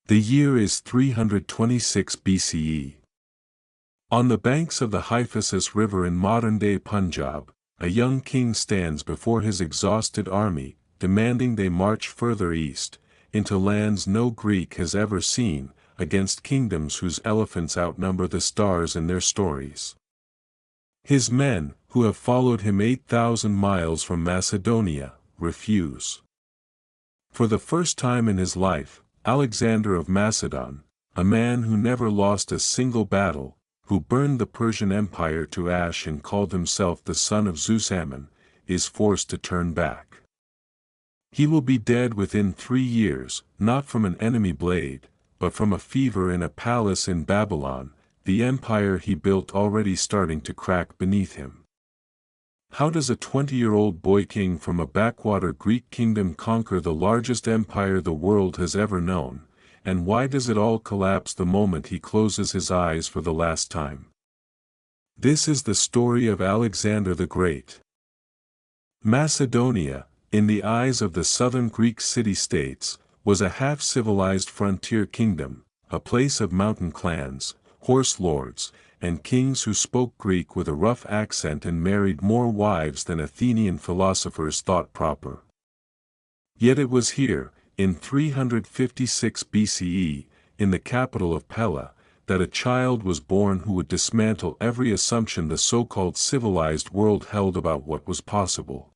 The year is 326 BCE. On the banks of the Hyphasis River in modern-day Punjab, a young king stands before his exhausted army, demanding they march further east, into lands no Greek has ever seen, against kingdoms whose elephants outnumber the stars in their stories. His men, who have followed him 8,000 miles from Macedonia, refuse. For the first time in his life, Alexander of Macedon, a man who never lost a single battle, who burned the Persian Empire to ash and called himself the son of Zeus Ammon, is forced to turn back. He will be dead within 3 years, not from an enemy blade, but from a fever in a palace in Babylon, the empire he built already starting to crack beneath him. How does a 20-year-old boy king from a backwater Greek kingdom conquer the largest empire the world has ever known, and why does it all collapse the moment he closes his eyes for the last time? This is the story of Alexander the Great. Macedonia, in the eyes of the southern Greek city-states, was a half-civilized frontier kingdom, a place of mountain clans, horse lords, and kings who spoke Greek with a rough accent and married more wives than Athenian philosophers thought proper. Yet it was here, in 356 BCE, in the capital of Pella, that a child was born who would dismantle every assumption the so-called civilized world held about what was possible.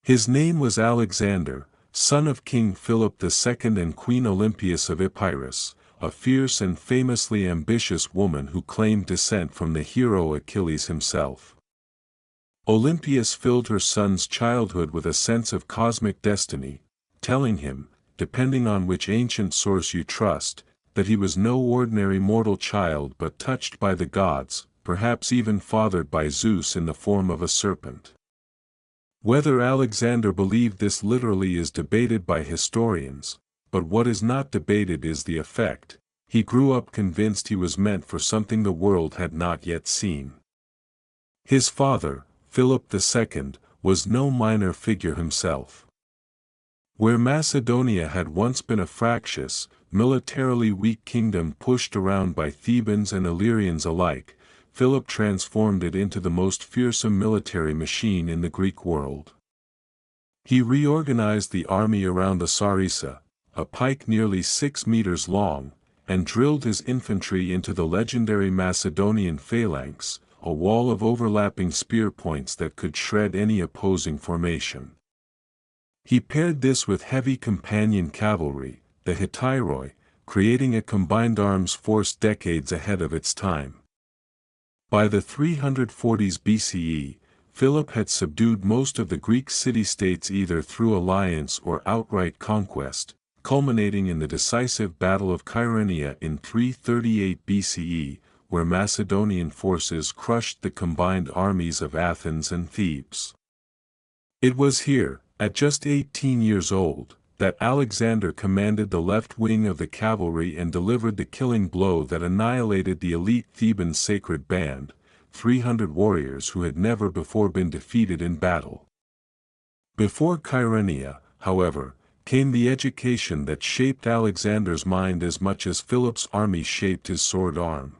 His name was Alexander, son of King Philip II and Queen Olympias of Epirus, a fierce and famously ambitious woman who claimed descent from the hero Achilles himself. Olympias filled her son's childhood with a sense of cosmic destiny, telling him, depending on which ancient source you trust, that he was no ordinary mortal child but touched by the gods, perhaps even fathered by Zeus in the form of a serpent. Whether Alexander believed this literally is debated by historians, but what is not debated is the effect. He grew up convinced he was meant for something the world had not yet seen. His father, Philip II, was no minor figure himself. Where Macedonia had once been a fractious, militarily weak kingdom pushed around by Thebans and Illyrians alike, Philip transformed it into the most fearsome military machine in the Greek world. He reorganized the army around the sarissa, a pike nearly 6 meters long, and drilled his infantry into the legendary Macedonian phalanx, a wall of overlapping spear points that could shred any opposing formation. He paired this with heavy companion cavalry, the hetairoi, creating a combined arms force decades ahead of its time. By the 340s BCE, Philip had subdued most of the Greek city-states either through alliance or outright conquest, culminating in the decisive Battle of Gaugamela in 338 BCE, where Macedonian forces crushed the combined armies of Athens and Thebes. It was here, at just 18 years old, that Alexander commanded the left wing of the cavalry and delivered the killing blow that annihilated the elite Theban sacred band, 300 warriors who had never before been defeated in battle. Before Gaugamela, however, came the education that shaped Alexander's mind as much as Philip's army shaped his sword arm.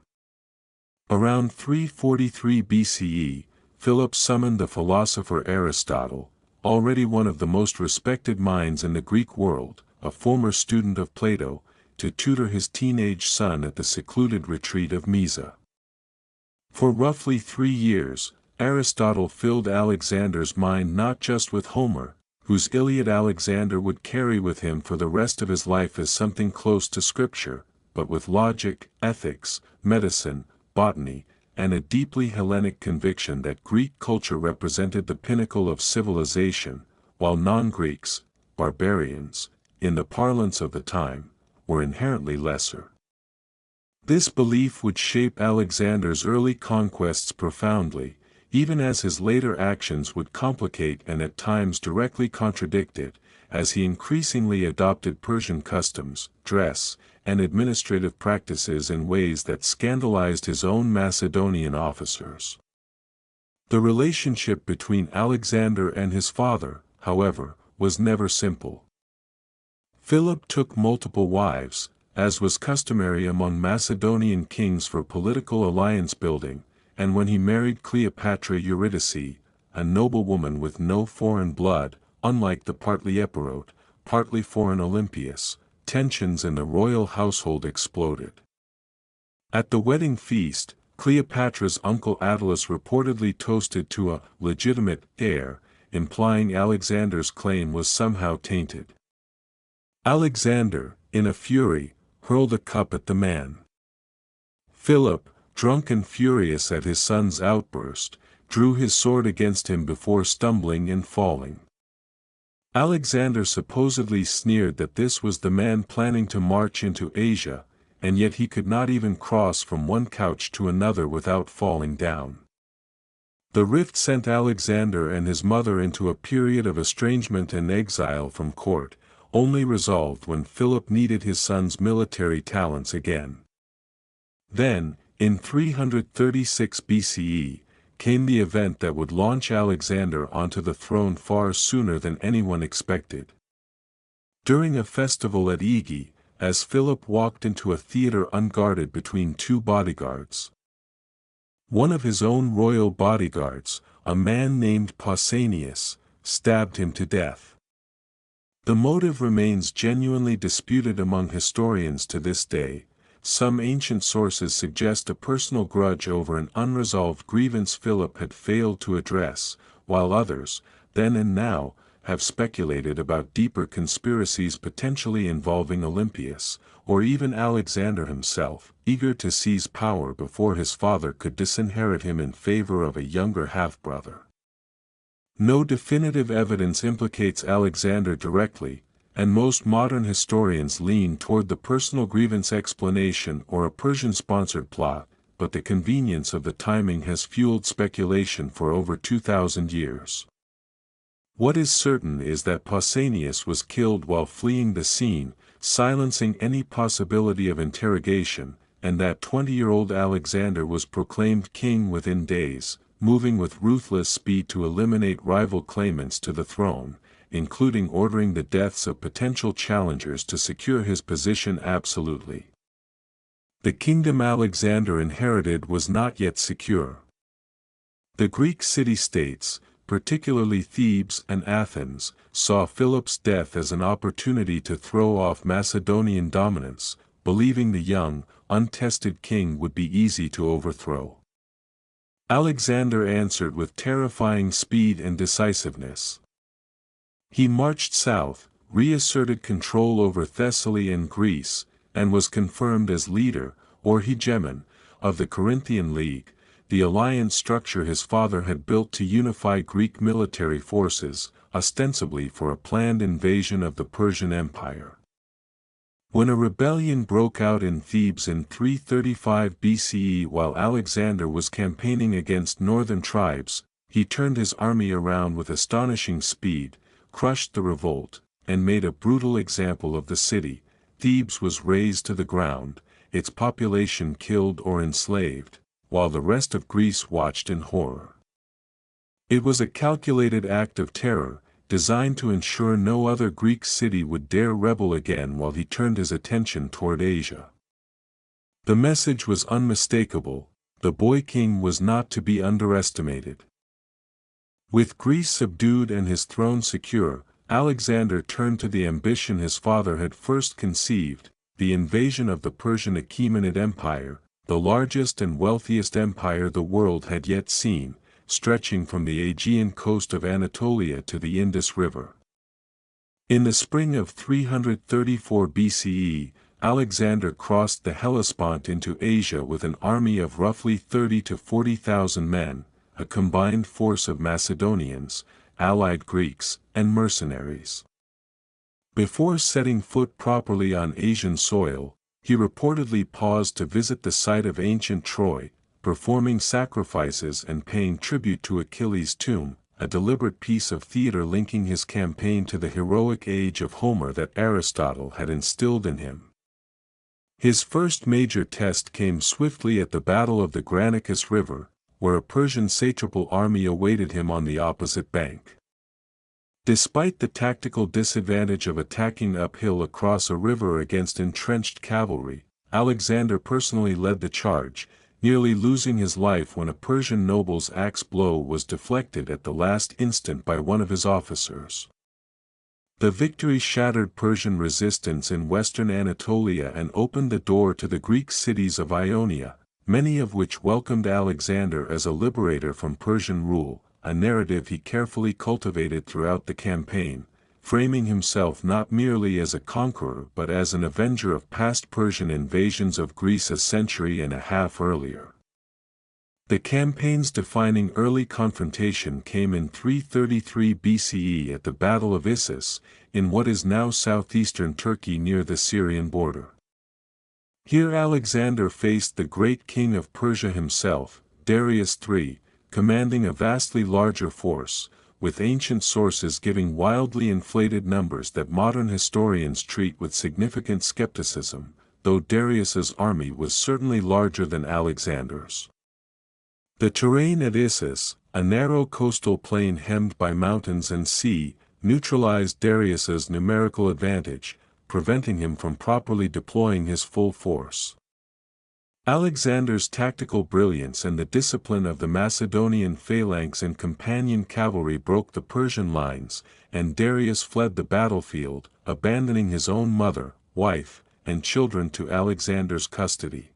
Around 343 BCE, Philip summoned the philosopher Aristotle, already one of the most respected minds in the Greek world, a former student of Plato, to tutor his teenage son at the secluded retreat of Mysa. For roughly 3 years, Aristotle filled Alexander's mind not just with Homer, whose Iliad Alexander would carry with him for the rest of his life as something close to scripture, but with logic, ethics, medicine, botany, and a deeply Hellenic conviction that Greek culture represented the pinnacle of civilization, while non-Greeks, barbarians, in the parlance of the time, were inherently lesser. This belief would shape Alexander's early conquests profoundly, even as his later actions would complicate and at times directly contradict it, as he increasingly adopted Persian customs, dress, and administrative practices in ways that scandalized his own Macedonian officers. The relationship between Alexander and his father, however, was never simple. Philip took multiple wives, as was customary among Macedonian kings for political alliance building, and when he married Cleopatra Eurydice, a noblewoman with no foreign blood, unlike the partly Epirote, partly foreign Olympias, tensions in the royal household exploded. At the wedding feast, Cleopatra's uncle Attalus reportedly toasted to a legitimate heir, implying Alexander's claim was somehow tainted. Alexander, in a fury, hurled a cup at the man. Philip, drunk and furious at his son's outburst, drew his sword against him before stumbling and falling. Alexander supposedly sneered that this was the man planning to march into Asia, and yet he could not even cross from one couch to another without falling down. The rift sent Alexander and his mother into a period of estrangement and exile from court, only resolved when Philip needed his son's military talents again. Then, in 336 BCE, came the event that would launch Alexander onto the throne far sooner than anyone expected. During a festival at Aegi, as Philip walked into a theater unguarded between two bodyguards. One of his own royal bodyguards, a man named Pausanias, stabbed him to death. The motive remains genuinely disputed among historians to this day. Some ancient sources suggest a personal grudge over an unresolved grievance Philip had failed to address, while others, then and now, have speculated about deeper conspiracies potentially involving Olympias, or even Alexander himself, eager to seize power before his father could disinherit him in favor of a younger half-brother. No definitive evidence implicates Alexander directly, and most modern historians lean toward the personal grievance explanation or a Persian-sponsored plot, but the convenience of the timing has fueled speculation for over 2,000 years. What is certain is that Pausanias was killed while fleeing the scene, silencing any possibility of interrogation, and that 20-year-old Alexander was proclaimed king within days, moving with ruthless speed to eliminate rival claimants to the throne, including ordering the deaths of potential challengers to secure his position absolutely. The kingdom Alexander inherited was not yet secure. The Greek city-states, particularly Thebes and Athens, saw Philip's death as an opportunity to throw off Macedonian dominance, believing the young, untested king would be easy to overthrow. Alexander answered with terrifying speed and decisiveness. He marched south, reasserted control over Thessaly and Greece, and was confirmed as leader, or hegemon, of the Corinthian League, the alliance structure his father had built to unify Greek military forces, ostensibly for a planned invasion of the Persian Empire. When a rebellion broke out in Thebes in 335 BCE while Alexander was campaigning against northern tribes, he turned his army around with astonishing speed, crushed the revolt, and made a brutal example of the city. Thebes was razed to the ground, its population killed or enslaved, while the rest of Greece watched in horror. It was a calculated act of terror, designed to ensure no other Greek city would dare rebel again while he turned his attention toward Asia. The message was unmistakable: the boy king was not to be underestimated. With Greece subdued and his throne secure, Alexander turned to the ambition his father had first conceived, the invasion of the Persian Achaemenid Empire, the largest and wealthiest empire the world had yet seen, stretching from the Aegean coast of Anatolia to the Indus River. In the spring of 334 BCE, Alexander crossed the Hellespont into Asia with an army of roughly 30,000 to 40,000 men, a combined force of Macedonians, allied Greeks, and mercenaries. Before setting foot properly on Asian soil, he reportedly paused to visit the site of ancient Troy, performing sacrifices and paying tribute to Achilles' tomb, a deliberate piece of theater linking his campaign to the heroic age of Homer that Aristotle had instilled in him. His first major test came swiftly at the Battle of the Granicus River, where a Persian satrapal army awaited him on the opposite bank. Despite the tactical disadvantage of attacking uphill across a river against entrenched cavalry, Alexander personally led the charge, nearly losing his life when a Persian noble's axe blow was deflected at the last instant by one of his officers. The victory shattered Persian resistance in western Anatolia and opened the door to the Greek cities of Ionia, many of which welcomed Alexander as a liberator from Persian rule, a narrative he carefully cultivated throughout the campaign, framing himself not merely as a conqueror but as an avenger of past Persian invasions of Greece a century and a half earlier. The campaign's defining early confrontation came in 333 BCE at the Battle of Issus, in what is now southeastern Turkey near the Syrian border. Here Alexander faced the great king of Persia himself, Darius III, commanding a vastly larger force, with ancient sources giving wildly inflated numbers that modern historians treat with significant skepticism, though Darius's army was certainly larger than Alexander's. The terrain at Issus, a narrow coastal plain hemmed by mountains and sea, neutralized Darius's numerical advantage, preventing him from properly deploying his full force. Alexander's tactical brilliance and the discipline of the Macedonian phalanx and companion cavalry broke the Persian lines, and Darius fled the battlefield, abandoning his own mother, wife, and children to Alexander's custody.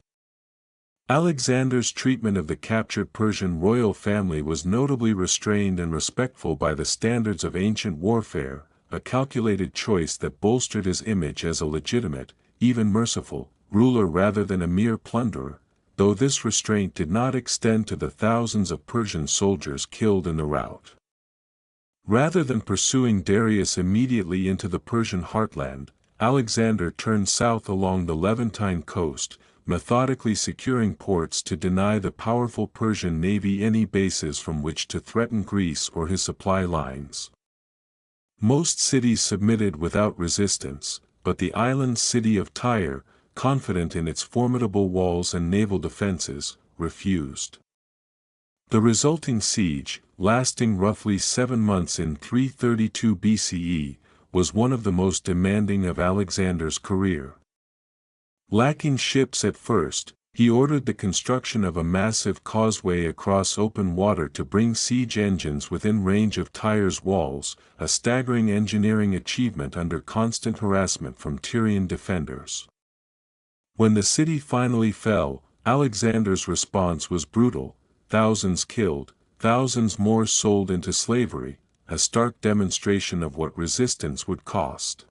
Alexander's treatment of the captured Persian royal family was notably restrained and respectful by the standards of ancient warfare, a calculated choice that bolstered his image as a legitimate, even merciful, ruler rather than a mere plunderer, though this restraint did not extend to the thousands of Persian soldiers killed in the rout. Rather than pursuing Darius immediately into the Persian heartland, Alexander turned south along the Levantine coast, methodically securing ports to deny the powerful Persian navy any bases from which to threaten Greece or his supply lines. Most cities submitted without resistance, but the island city of Tyre, confident in its formidable walls and naval defenses, refused. The resulting siege, lasting roughly 7 months in 332 BCE, was one of the most demanding of Alexander's career. Lacking ships at first, he ordered the construction of a massive causeway across open water to bring siege engines within range of Tyre's walls, a staggering engineering achievement under constant harassment from Tyrian defenders. When the city finally fell, Alexander's response was brutal: thousands killed, thousands more sold into slavery, a stark demonstration of what resistance would cost.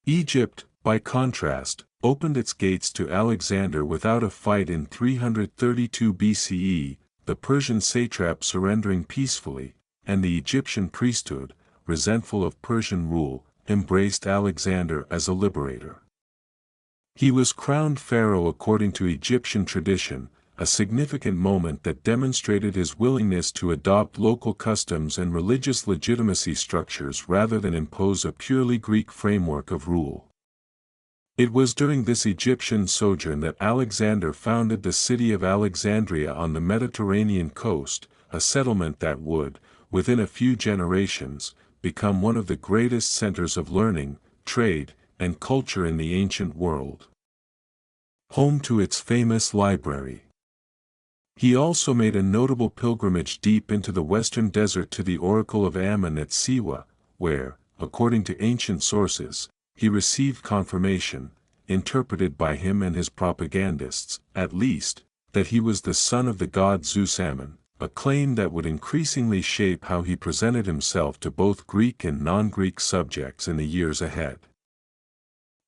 Egypt, by contrast, opened its gates to Alexander without a fight in 332 BCE, the Persian satrap surrendering peacefully, and the Egyptian priesthood, resentful of Persian rule, embraced Alexander as a liberator. He was crowned pharaoh according to Egyptian tradition, a significant moment that demonstrated his willingness to adopt local customs and religious legitimacy structures rather than impose a purely Greek framework of rule. It was during this Egyptian sojourn that Alexander founded the city of Alexandria on the Mediterranean coast, a settlement that would, within a few generations, become one of the greatest centers of learning, trade, and culture in the ancient world. Home to its famous library. He also made a notable pilgrimage deep into the western desert to the Oracle of Ammon at Siwa, where, according to ancient sources, he received confirmation, interpreted by him and his propagandists, at least, that he was the son of the god Zeus Ammon, a claim that would increasingly shape how he presented himself to both Greek and non-Greek subjects in the years ahead.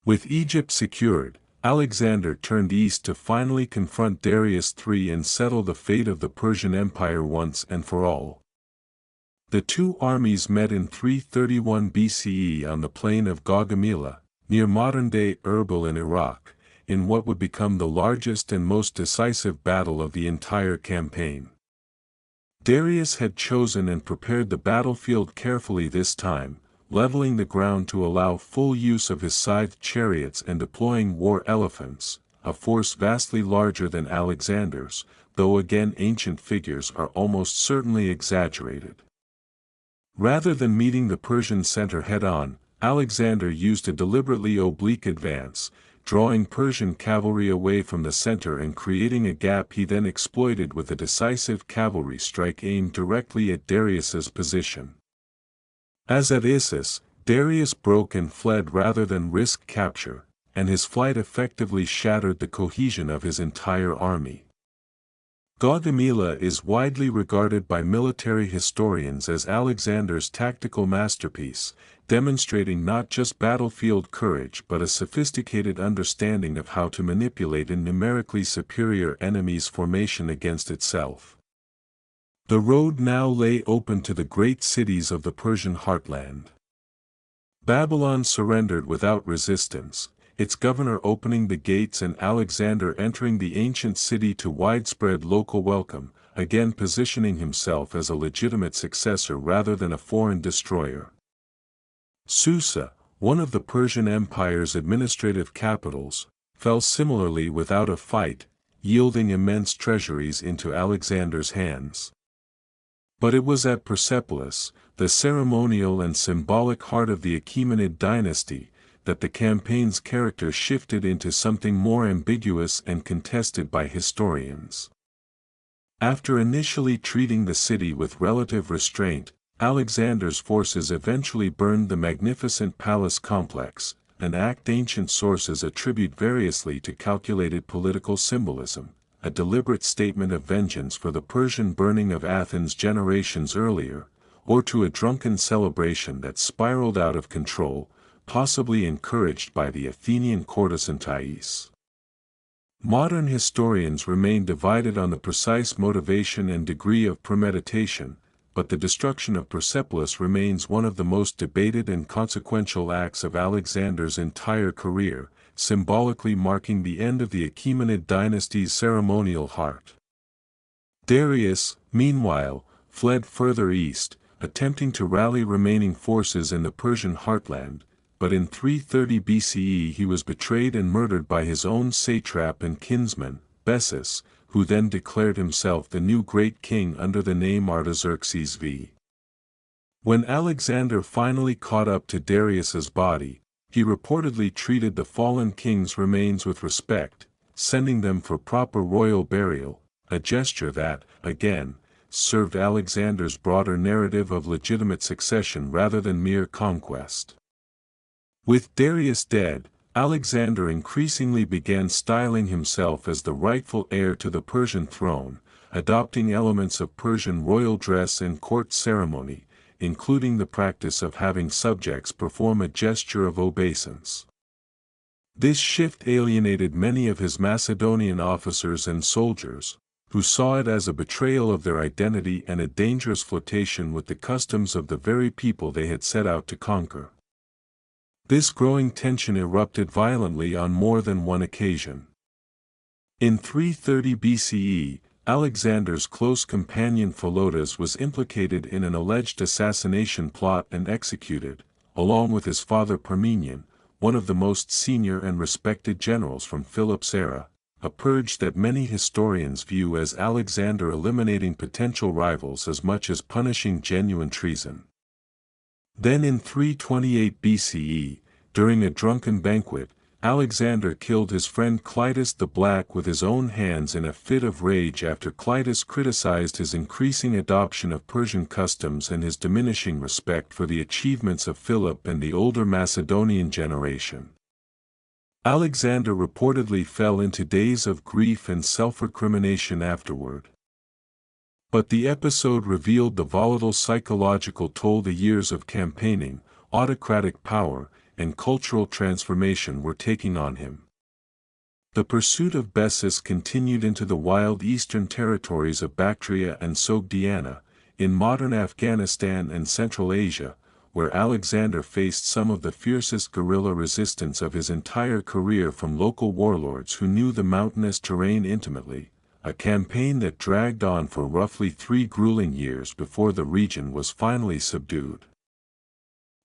With Egypt secured, Alexander turned east to finally confront Darius III and settle the fate of the Persian Empire once and for all. The two armies met in 331 BCE on the plain of Gaugamela, near modern-day Erbil in Iraq, in what would become the largest and most decisive battle of the entire campaign. Darius had chosen and prepared the battlefield carefully this time, leveling the ground to allow full use of his scythed chariots and deploying war elephants, a force vastly larger than Alexander's, though again ancient figures are almost certainly exaggerated. Rather than meeting the Persian center head-on, Alexander used a deliberately oblique advance, drawing Persian cavalry away from the center and creating a gap he then exploited with a decisive cavalry strike aimed directly at Darius's position. As at Issus, Darius broke and fled rather than risk capture, and his flight effectively shattered the cohesion of his entire army. Gaugamela is widely regarded by military historians as Alexander's tactical masterpiece, demonstrating not just battlefield courage but a sophisticated understanding of how to manipulate a numerically superior enemy's formation against itself. The road now lay open to the great cities of the Persian heartland. Babylon surrendered without resistance, its governor opening the gates and Alexander entering the ancient city to widespread local welcome, again positioning himself as a legitimate successor rather than a foreign destroyer. Susa, one of the Persian Empire's administrative capitals, fell similarly without a fight, yielding immense treasuries into Alexander's hands. But it was at Persepolis, the ceremonial and symbolic heart of the Achaemenid dynasty, that the campaign's character shifted into something more ambiguous and contested by historians. After initially treating the city with relative restraint, Alexander's forces eventually burned the magnificent palace complex, an act ancient sources attribute variously to calculated political symbolism, a deliberate statement of vengeance for the Persian burning of Athens generations earlier, or to a drunken celebration that spiraled out of control, possibly encouraged by the Athenian courtesan Thais. Modern historians remain divided on the precise motivation and degree of premeditation, but the destruction of Persepolis remains one of the most debated and consequential acts of Alexander's entire career, symbolically marking the end of the Achaemenid dynasty's ceremonial heart. Darius, meanwhile, fled further east, attempting to rally remaining forces in the Persian heartland, but in 330 BCE he was betrayed and murdered by his own satrap and kinsman, Bessus, who then declared himself the new great king under the name Artaxerxes V. When Alexander finally caught up to Darius's body, he reportedly treated the fallen king's remains with respect, sending them for proper royal burial, a gesture that, again, served Alexander's broader narrative of legitimate succession rather than mere conquest. With Darius dead, Alexander increasingly began styling himself as the rightful heir to the Persian throne, adopting elements of Persian royal dress and court ceremony, including the practice of having subjects perform a gesture of obeisance. This shift alienated many of his Macedonian officers and soldiers, who saw it as a betrayal of their identity and a dangerous flirtation with the customs of the very people they had set out to conquer. This growing tension erupted violently on more than one occasion. In 330 BCE, Alexander's close companion Philotas was implicated in an alleged assassination plot and executed, along with his father Parmenion, one of the most senior and respected generals from Philip's era, a purge that many historians view as Alexander eliminating potential rivals as much as punishing genuine treason. Then in 328 BCE, during a drunken banquet, Alexander killed his friend Clitus the Black with his own hands in a fit of rage after Clitus criticized his increasing adoption of Persian customs and his diminishing respect for the achievements of Philip and the older Macedonian generation. Alexander reportedly fell into days of grief and self-recrimination afterward. But the episode revealed the volatile psychological toll the years of campaigning, autocratic power, and cultural transformation were taking on him. The pursuit of Bessus continued into the wild eastern territories of Bactria and Sogdiana, in modern Afghanistan and Central Asia, where Alexander faced some of the fiercest guerrilla resistance of his entire career from local warlords who knew the mountainous terrain intimately, a campaign that dragged on for roughly 3 grueling years before the region was finally subdued.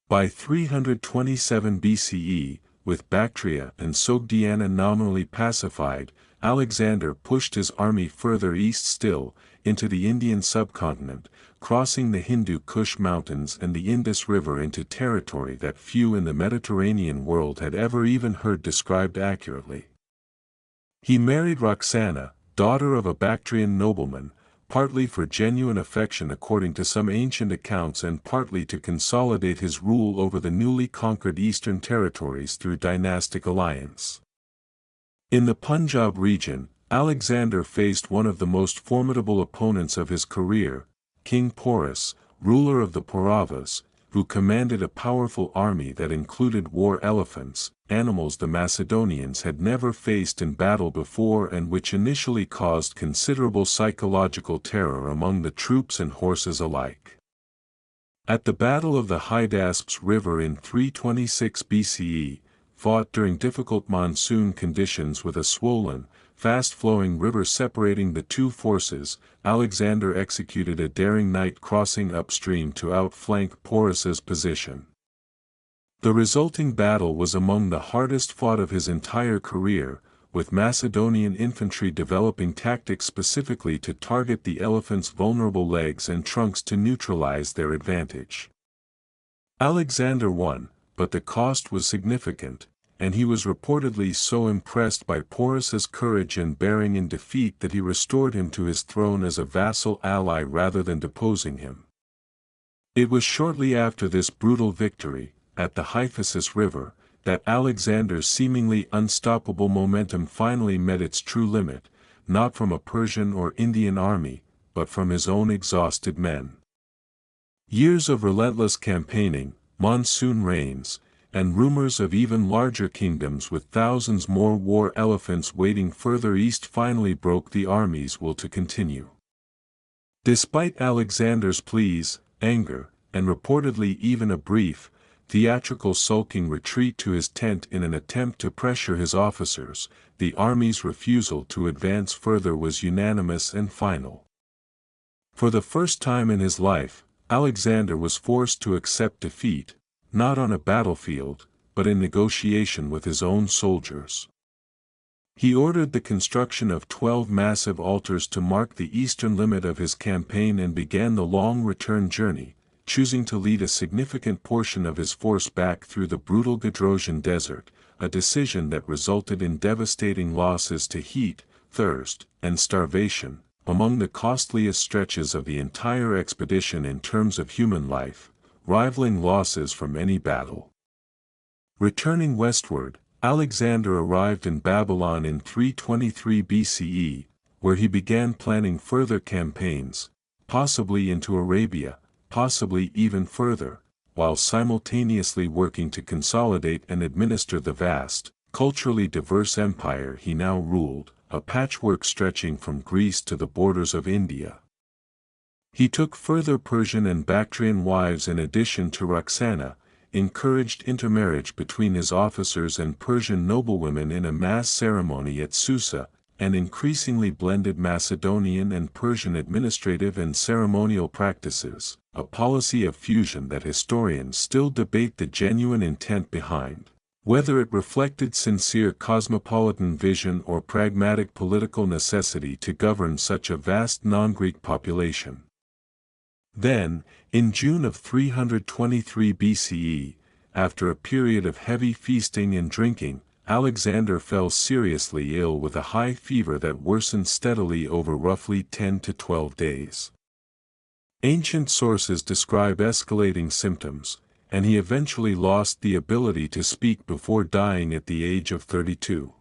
By 327 BCE, with Bactria and Sogdiana nominally pacified, Alexander pushed his army further east still, into the Indian subcontinent, crossing the Hindu Kush Mountains and the Indus River into territory that few in the Mediterranean world had ever even heard described accurately. He married Roxana, daughter of a Bactrian nobleman, partly for genuine affection according to some ancient accounts and partly to consolidate his rule over the newly conquered eastern territories through dynastic alliance. In the Punjab region, Alexander faced one of the most formidable opponents of his career, King Porus, ruler of the Pauravas, who commanded a powerful army that included war elephants, animals the Macedonians had never faced in battle before and which initially caused considerable psychological terror among the troops and horses alike. At the Battle of the Hydaspes River in 326 BCE, fought during difficult monsoon conditions with a swollen, fast-flowing river separating the two forces, Alexander executed a daring night crossing upstream to outflank Porus's position. The resulting battle was among the hardest fought of his entire career, with Macedonian infantry developing tactics specifically to target the elephants' vulnerable legs and trunks to neutralize their advantage. Alexander won, but the cost was significant, and he was reportedly so impressed by Porus's courage and bearing in defeat that he restored him to his throne as a vassal ally rather than deposing him. It was shortly after this brutal victory, at the Hyphasis River, that Alexander's seemingly unstoppable momentum finally met its true limit, not from a Persian or Indian army, but from his own exhausted men. Years of relentless campaigning, monsoon rains, and rumors of even larger kingdoms with thousands more war elephants waiting further east finally broke the army's will to continue. Despite Alexander's pleas, anger, and reportedly even a brief, theatrical sulking retreat to his tent in an attempt to pressure his officers, the army's refusal to advance further was unanimous and final. For the first time in his life, Alexander was forced to accept defeat, not on a battlefield, but in negotiation with his own soldiers. He ordered the construction of 12 massive altars to mark the eastern limit of his campaign and began the long return journey, choosing to lead a significant portion of his force back through the brutal Gedrosian desert, a decision that resulted in devastating losses to heat, thirst, and starvation, among the costliest stretches of the entire expedition in terms of human life, rivaling losses from any battle. Returning westward, Alexander arrived in Babylon in 323 BCE, where he began planning further campaigns, possibly into Arabia, possibly even further, while simultaneously working to consolidate and administer the vast, culturally diverse empire he now ruled, a patchwork stretching from Greece to the borders of India. He took further Persian and Bactrian wives in addition to Roxana, encouraged intermarriage between his officers and Persian noblewomen in a mass ceremony at Susa, and increasingly blended Macedonian and Persian administrative and ceremonial practices, a policy of fusion that historians still debate the genuine intent behind, whether it reflected sincere cosmopolitan vision or pragmatic political necessity to govern such a vast non-Greek population. Then, in June of 323 BCE, after a period of heavy feasting and drinking, Alexander fell seriously ill with a high fever that worsened steadily over roughly 10 to 12 days. Ancient sources describe escalating symptoms, and he eventually lost the ability to speak before dying at the age of 32.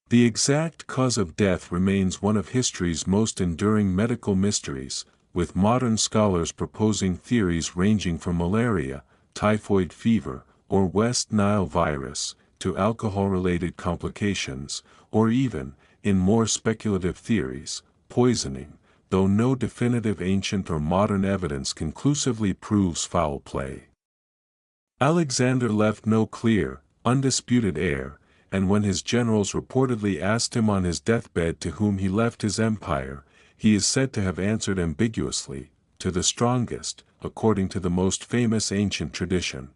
The exact cause of death remains one of history's most enduring medical mysteries, with modern scholars proposing theories ranging from malaria, typhoid fever, or West Nile virus, to alcohol-related complications, or even, in more speculative theories, poisoning, though no definitive ancient or modern evidence conclusively proves foul play. Alexander left no clear, undisputed heir, and when his generals reportedly asked him on his deathbed to whom he left his empire, he is said to have answered ambiguously, to the strongest, according to the most famous ancient tradition.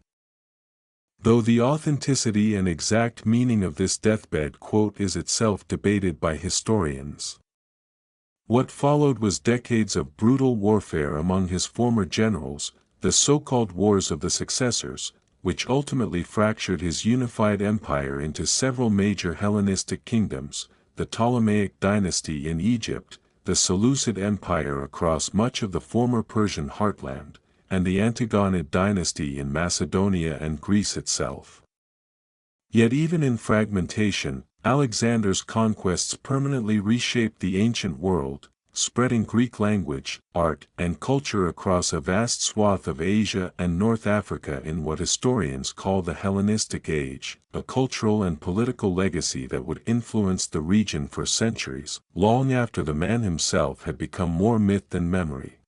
Though the authenticity and exact meaning of this deathbed quote is itself debated by historians. What followed was decades of brutal warfare among his former generals, the so-called Wars of the Successors, which ultimately fractured his unified empire into several major Hellenistic kingdoms, the Ptolemaic dynasty in Egypt, the Seleucid Empire across much of the former Persian heartland, and the Antigonid dynasty in Macedonia and Greece itself. Yet even in fragmentation, Alexander's conquests permanently reshaped the ancient world, spreading Greek language, art, and culture across a vast swath of Asia and North Africa in what historians call the Hellenistic Age, a cultural and political legacy that would influence the region for centuries, long after the man himself had become more myth than memory.